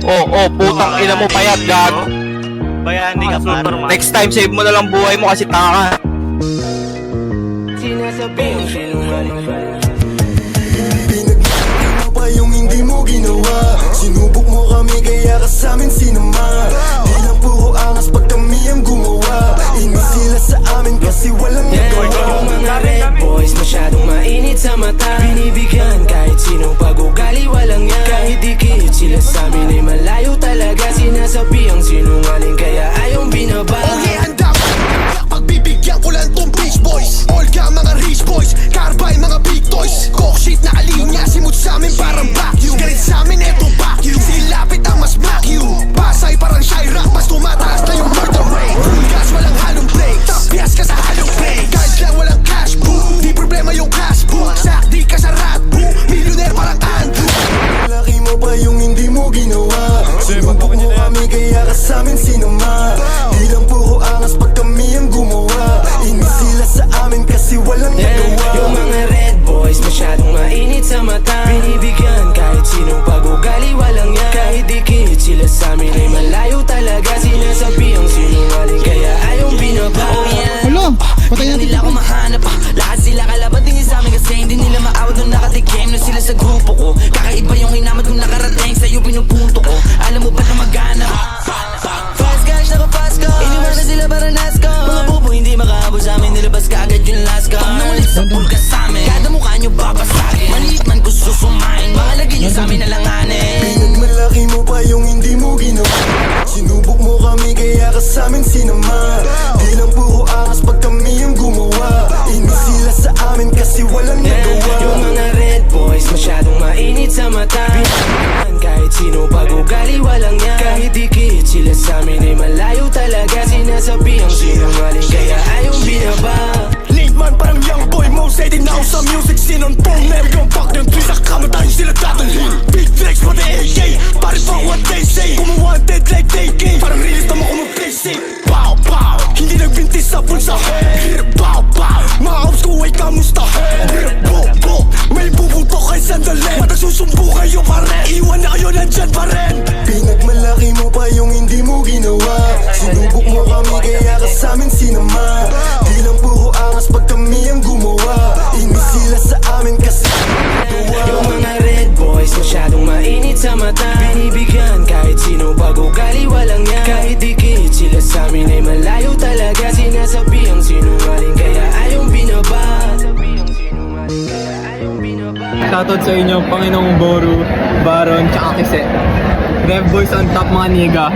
putang ina mo payat, gago. Bayani ka, Superman. Next time, save mo na lang buhay mo kasi tanga ka. Sinasabi ang sinungaling. Pinagdaan mo pa yung hindi mo ginawa. Sinubok mo kami kaya ka sa'min sinama. Di lang puro angas pag kami ang gumawa. Inis sila sa amin kasi walang nagawa. Yung mga red boys masyadong mainit sa mata. Binibigyan kahit sino pag-ugali walang yan. Kahit dikit sila sa amin ay malayo talaga. Sinasabi ang sinungaling kaya ayong binaba. Oh yeah, handa ko. Pagbibigyan ko lang tong beach boys. Olga mga rich boys, Carbine mga big toys. Cock shit na kalinya, simut sa amin parang vacuum. Galit sa amin eto vacuum. Silapit ang mas smack you. Pasay parang Chirac, mas tumataas na yung murder rate. Full gas, walang halong break. Tapyas ka sa halong break. Kahit lang walang cash book, di problema yung cash book. Sakdi ka sa rat book, millionaire parang Andrew. Laki mo pa yung hindi mo ginawa. Sinubok mo kami kaya ka sa'min sinama. Di lang puro angas pag kami ang gumawa. Inis sila sa amin kasi walang nagawa. Yung mga red boys masyadong mainit sa mata. Binibigyan kahit sino pag-ugali walang yan. Kahit dikit sila sa amin ay malayo talaga. Sinasabi ang sinungaling kaya ayong binaba. Hello, patay Hindi natin nila ako mahanap lahat sila kalaban tingin sa amin kasi hindi nila maawat nung nakatikim na sila sa grupo ko. Kakaiba yung hinamat kong nakarating sa'yo pinupunto ko. Alam mo ba na maghanap? Fast cash na fast car. Iniwanan sila para NASCAR. Mga bubo hindi makahabol sa amin. Nilabas ka agad yung last car. Pag nangulit sa pool ka sa amin, kada mukha nyo babasagin. Maliit man ko susumahin, mga lagi nyo sa amin nalanganin. Pinagmalaki mo pa yung hindi mo ginawa. Sinubok mo kami kaya ka sa'min sinama. Di lang puro angas pag kami ang gumawa. Inis sila sa amin kasi walang nagawa. Yung mga red boys masyadong mainit sa mata. Binibigyan kahit sino pag-ugali walang yan. Kahit dikit sila sa amin ay malayo talaga. Sinasabi ang sinungaling kaya ayong binaba. Linkman parang young boy mo. Say din now sa music scene on phone. Never gon' fuck them trees. Sa kamatayin sila dadalhin. Big flex pati AK. Pari fuck what they say. Kumuwanted like they game. Parang release naman kung mag-play safe. Pow pow. Hindi nagbintis sa bulsa. Pow pow. Mga ops ko ay kamusta. Bo bo. May bubuto kay sandali. Matag susumbo kayo pa rin. Iwan na kayo nandyan pa rin. Pinagmalaki mo pa yung hindi mo ginawa. Sinubok mo kami kaya ka sa'min sinama. Di lang puro angas pag kami ang gumawa. Inis sila sa amin kasi Yung mga red boys masyadong mainit sa mata. Binibigyan kahit sino pag-ugali walang yan. Kahit dikit sila sa amin ay malayo talaga. Sinasabi ang sinungaling kaya ayong binaba. Shoutout sa inyo, Panginoong Boru, Baron, tsaka Kise. Rev Boys on top mga niga.